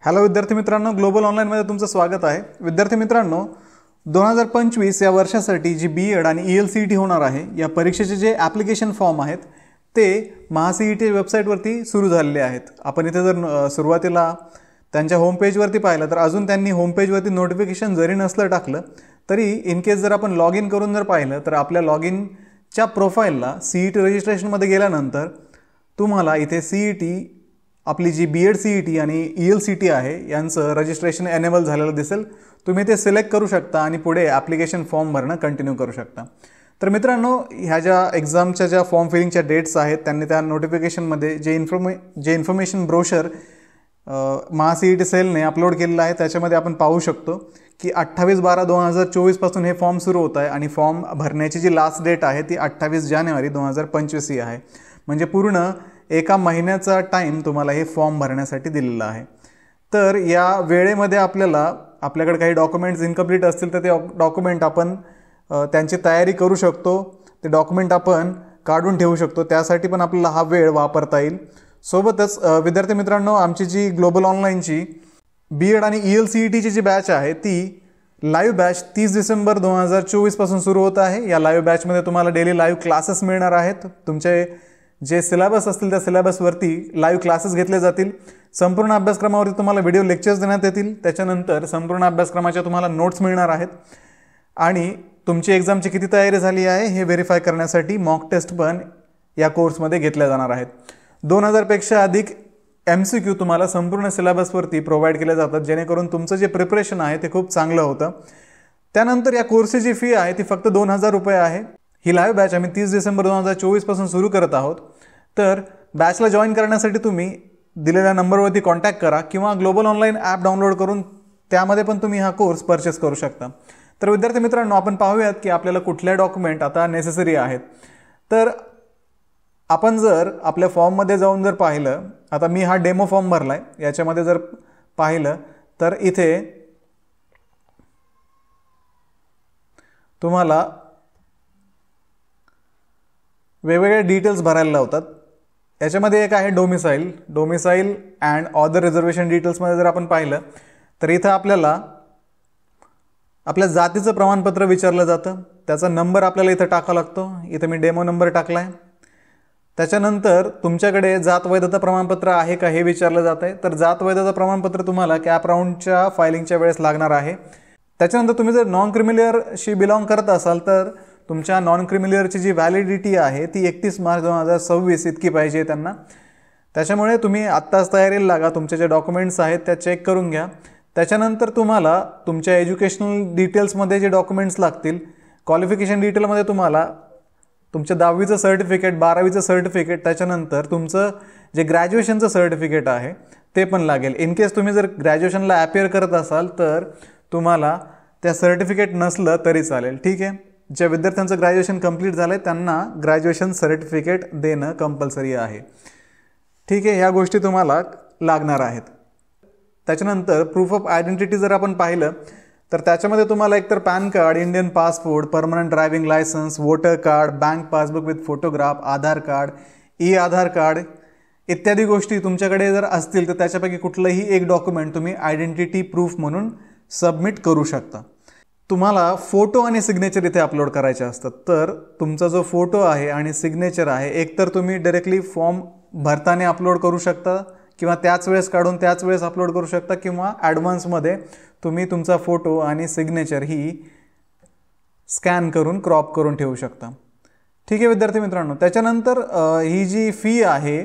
Hello विद्यार्थी मित्रांनो, global ऑनलाईनमध्ये तुमचं स्वागत आहे. विद्यार्थी मित्रांनो, 2025 या वर्षासाठी जी बी.एड आणि ELCET होणार आहे या परीक्षेचे जे ॲप्लिकेशन फॉर्म आहेत ते महासीईटी वेबसाईटवरती सुरू झालेले आहेत. आपण इथे जर सुरुवातीला त्यांच्या होम पेजवरती पाहिलं तर अजून त्यांनी होम पेजवरती नोटिफिकेशन जरी नसलं टाकलं तरी इन केस जर आपण लॉग इन करून जर पाहिलं तर आपल्या लॉग इनच्या प्रोफाईलला CET रजिस्ट्रेशनमध्ये गेल्यानंतर तुम्हाला इथे CET आपली जी B.Ed CET आणि ELCET आहे यांचं रजिस्ट्रेशन एनेबल झालेलं दिसेल. तुम्ही ते सिलेक्ट करू शकता आणि पुढे ॲप्लिकेशन फॉर्म भरणं कंटिन्यू करू शकता. तर मित्रांनो, ह्या ज्या एक्झामच्या ज्या फॉर्म फिलिंगच्या डेट्स आहेत त्यांनी त्या नोटिफिकेशनमध्ये जे इन्फॉर्मेशन ब्रोशर महासीईटी सेलने अपलोड केलेलं आहे त्याच्यामध्ये आपण पाहू शकतो की 28/12/2024 पासून हे फॉर्म सुरू होत आहे आणि फॉर्म भरण्याची जी लास्ट डेट आहे ती 28 जानेवारी 2025 ही आहे. म्हणजे पूर्ण एका महिन्याचा टाईम तुम्हाला हे फॉर्म भरण्यासाठी दिलेला आहे. तर या वेळेमध्ये आपल्याकडे काही डॉक्युमेंट्स इनकम्प्लीट असतील तर ते डॉक्युमेंट आपण त्यांची तयारी करू शकतो. ते डॉक्युमेंट आपण काढून ठेवू शकतो. त्यासाठी पण आपल्याला हा वेळ वापरता येईल. सोबतच विद्यार्थी मित्रांनो, आमची जी ग्लोबल ऑनलाईनची B.Ed आणि ELCETची जी बॅच आहे ती लाईव्ह बॅच 30 डिसेंबर 2024 पासून सुरू होत आहे. या लाईव्ह बॅचमध्ये तुम्हाला डेली लाईव्ह क्लासेस मिळणार आहेत. तुमचे जे सिलेबस असतील त्या सिलेबसवरती लाईव्ह क्लासेस घेतले जातील. संपूर्ण अभ्यासक्रमावरती तुम्हाला व्हिडिओ लेक्चर्स देण्यात येतील. त्याच्यानंतर संपूर्ण अभ्यासक्रमाच्या तुम्हाला नोट्स मिळणार आहेत आणि तुमची एक्झामची किती तयारी झाली आहे हे व्हेरीफाय करण्यासाठी मॉक टेस्ट पण या कोर्समध्ये घेतल्या जाणार आहेत. 2000 पेक्षा अधिक MCQ तुम्हाला संपूर्ण सिलेबसवरती प्रोव्हाइड केले जातात, जेणेकरून तुमचं जे प्रिपरेशन आहे ते खूप चांगलं होतं. त्यानंतर या कोर्सची जी फी आहे ती फक्त 2000 रुपये आहे. ही लाईव्ह बॅच आम्ही 30 डिसेंबर 2024 पासून सुरू करत आहोत. तर बॅचला जॉईन करण्यासाठी तुम्ही दिलेल्या नंबरवरती कॉन्टॅक्ट करा किंवा ग्लोबल ऑनलाईन ॲप डाउनलोड करून त्यामध्ये पण तुम्ही हा कोर्स परचेस करू शकता. तर विद्यार्थी मित्रांनो, आपण पाहूयात की आपल्याला कुठल्या डॉक्युमेंट आता नेसेसरी आहेत. तर आपण जर आपल्या फॉर्ममध्ये जाऊन जर पाहिलं, आता मी हा डेमो फॉर्म भरला आहे, याच्यामध्ये जर पाहिलं तर इथे तुम्हाला वेगवेगळे डिटेल्स भरायला लावतात. याच्यामध्ये एक आहे डोमिसाईल अँड ऑदर रिझर्वेशन डिटेल्समध्ये जर आपण पाहिलं तर इथं आपल्याला आपल्या जातीचं प्रमाणपत्र विचारलं जातं. त्याचा नंबर आपल्याला इथं टाकावा लागतो. इथं मी डेमो नंबर टाकला आहे. त्याच्यानंतर तुमच्याकडे जात वैधता प्रमाणपत्र आहे का हे विचारलं जात आहे. तर जात वैधता प्रमाणपत्र तुम्हाला कॅप राऊंडच्या फायलिंगच्या वेळेस लागणार आहे. त्याच्यानंतर तुम्ही जर नॉन क्रिमिलियरशी बिलॉंग करत असाल तर तुमच्या नॉन क्रिमिलियरची जी व्हॅलिडिटी आहे ती 31 मार्च 2026 इतकी पाहिजे त्यांना. त्याच्यामुळे तुम्ही आत्ताच तयारीला लागा. तुमचे जे डॉक्युमेंट्स आहेत त्या चेक करून घ्या. त्याच्यानंतर तुम्हाला तुमच्या एज्युकेशनल डिटेल्समध्ये जे डॉक्युमेंट्स लागतील, क्वालिफिकेशन डिटेलमध्ये तुम्हाला तुमच्या 10वीचं सर्टिफिकेट, 12वीचं सर्टिफिकेट, त्याच्यानंतर तुमचं जे ग्रॅज्युएशनचं सर्टिफिकेट आहे ते पण लागेल. इन केस तुम्ही जर ग्रॅज्युएशनला ॲपियर करत असाल तर तुम्हाला त्या सर्टिफिकेट नसलं तरी चालेल. ठीक आहे. ज्या विद्यार्थ्यांचं ग्रॅज्युएशन कंप्लीट झालं आहे त्यांना ग्रॅज्युएशन सर्टिफिकेट देणं कंपल्सरी आहे. ठीक आहे. ह्या गोष्टी तुम्हाला लागणार आहेत. त्याच्यानंतर प्रूफ ऑफ आयडेंटिटी जर आपण पाहिलं तर त्याच्यामध्ये तुम्हाला एकतर pan card, Indian passport, permanent driving licence, voter card, bank passbook with photograph, Aadhaar card, Aadhaar card इत्यादी गोष्टी तुमच्याकडे जर असतील तर त्याच्यापैकी कुठलंही एक डॉक्युमेंट तुम्ही आयडेंटिटी प्रूफ म्हणून सबमिट करू शकता. तुम्हाला फोटो आणि सिग्नेचर इथे अपलोड करायचे असतात. तर तुमचा जो फोटो आहे आणि सिग्नेचर आहे एकतर तुम्ही डायरेक्टली फॉर्म भरताना अपलोड करू शकता किंवा त्याच वेळेस काढून त्याच वेळेस अपलोड करू शकता किंवा ॲडव्हान्समध्ये तुम्ही तुमचा फोटो आणि सिग्नेचर ही स्कॅन करून क्रॉप करून ठेवू शकता. ठीक आहे विद्यार्थी मित्रांनो. त्याच्यानंतर ही जी फी आहे,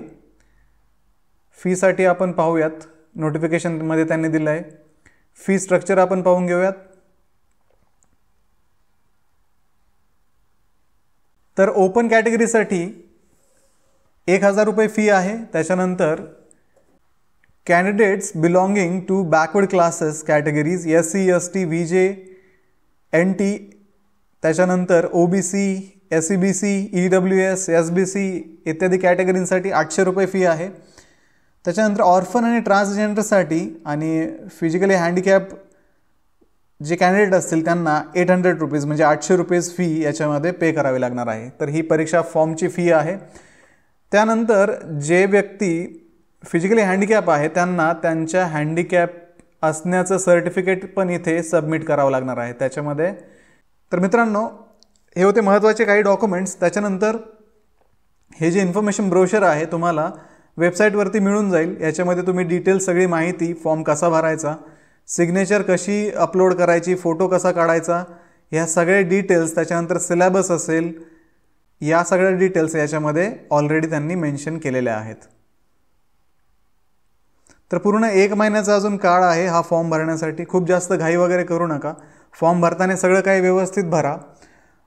फीसाठी आपण पाहूयात. नोटिफिकेशनमध्ये त्यांनी दिलं आहे. फी स्ट्रक्चर आपण पाहून घेऊयात. तर ओपन कॅटेगरीसाठी 1000 रुपये फी आहे. त्याच्यानंतर candidates belonging to backward classes categories SC, ST, VJ, NT, त्याच्यानंतर OBC, SEBC, EWS, SBC इत्यादी कॅटेगरींसाठी 800 रुपये फी आहे. त्याच्यानंतर ऑर्फन आणि ट्रान्सजेंडरसाठी आणि फिजिकली हँडिकॅप जे कॅन्डिडेट असतील त्यांना 800 रुपीज म्हणजे 800 रुपीज फी याच्यामध्ये पे करावी लागणार आहे. तर ही परीक्षा फॉर्मची फी आहे. त्यानंतर जे व्यक्ती फिजिकली हँडिकॅप आहे त्यांना त्यांच्या हँडिकॅप असण्याचं सर्टिफिकेट पण इथे सबमिट करावं लागणार आहे त्याच्यामध्ये. तर मित्रांनो, हे होते महत्त्वाचे काही डॉक्युमेंट्स. त्याच्यानंतर हे जे इन्फॉर्मेशन ब्रोशर आहे तुम्हाला वेबसाईटवरती मिळून जाईल. याच्यामध्ये तुम्ही डिटेल्स सगळी माहिती, फॉर्म कसा भरायचा, सिग्नेचर कशी अपलोड करायची, फोटो कसा काढायचा, ह्या सगळे डिटेल्स, त्याच्यानंतर सिलेबस असेल, या सगळ्या डिटेल्स याच्यामध्ये ऑलरेडी त्यांनी मेन्शन केलेल्या आहेत. तर पूर्ण 1 महिन्याचा अजून काळ आहे हा फॉर्म भरण्यासाठी. खूप जास्त घाई वगैरे करू नका. फॉर्म भरताना सगळं काही व्यवस्थित भरा.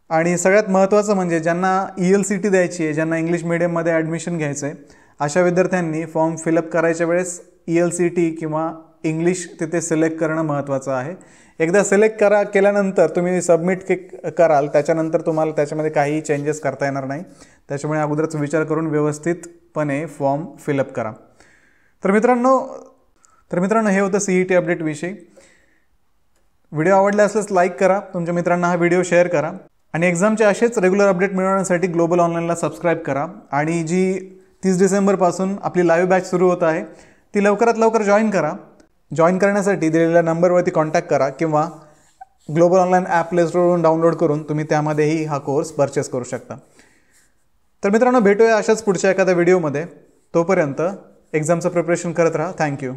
आणि सगळ्यात महत्त्वाचं म्हणजे ज्यांना ELCT द्यायची आहे, ज्यांना इंग्लिश मिडियममध्ये ॲडमिशन घ्यायचं आहे, अशा विद्यार्थ्यांनी फॉर्म फिलअप करायच्या वेळेस ELCT किंवा इंग्लिश तिथे सिलेक्ट करणं महत्त्वाचं आहे. एकदा सिलेक्ट केल्यानंतर तुम्ही सबमिट कराल, त्याच्यानंतर तुम्हाला त्याच्यामध्ये काहीही चेंजेस करता येणार नाही. त्याच्यामुळे अगोदरच विचार करून व्यवस्थितपणे फॉर्म फिलअप करा. तर मित्रांनो हे होतं CET अपडेट विषयी. व्हिडिओ आवडला असल्यास लाईक करा, तुमच्या मित्रांना हा व्हिडिओ शेअर करा आणि एक्झामचे असेच रेग्युलर अपडेट मिळवण्यासाठी ग्लोबल ऑनलाईनला सबस्क्राईब करा. आणि जी 30 डिसेंबरपासून आपली लाईव्ह बॅच सुरू होत आहे ती लवकरात लवकर जॉईन करा. जॉईन करण्यासाठी दिलेल्या नंबरवरती कॉन्टॅक्ट करा किंवा ग्लोबल ऑनलाईन ॲप प्ले स्टोरवरून डाउनलोड करून तुम्ही त्यामध्येही हा कोर्स परचेस करू शकता. तर मित्रांनो, भेटूया अशाच पुढच्या एखाद्या व्हिडिओमध्ये. तोपर्यंत एक्झामचं प्रिपरेशन करत राहा. थँक्यू.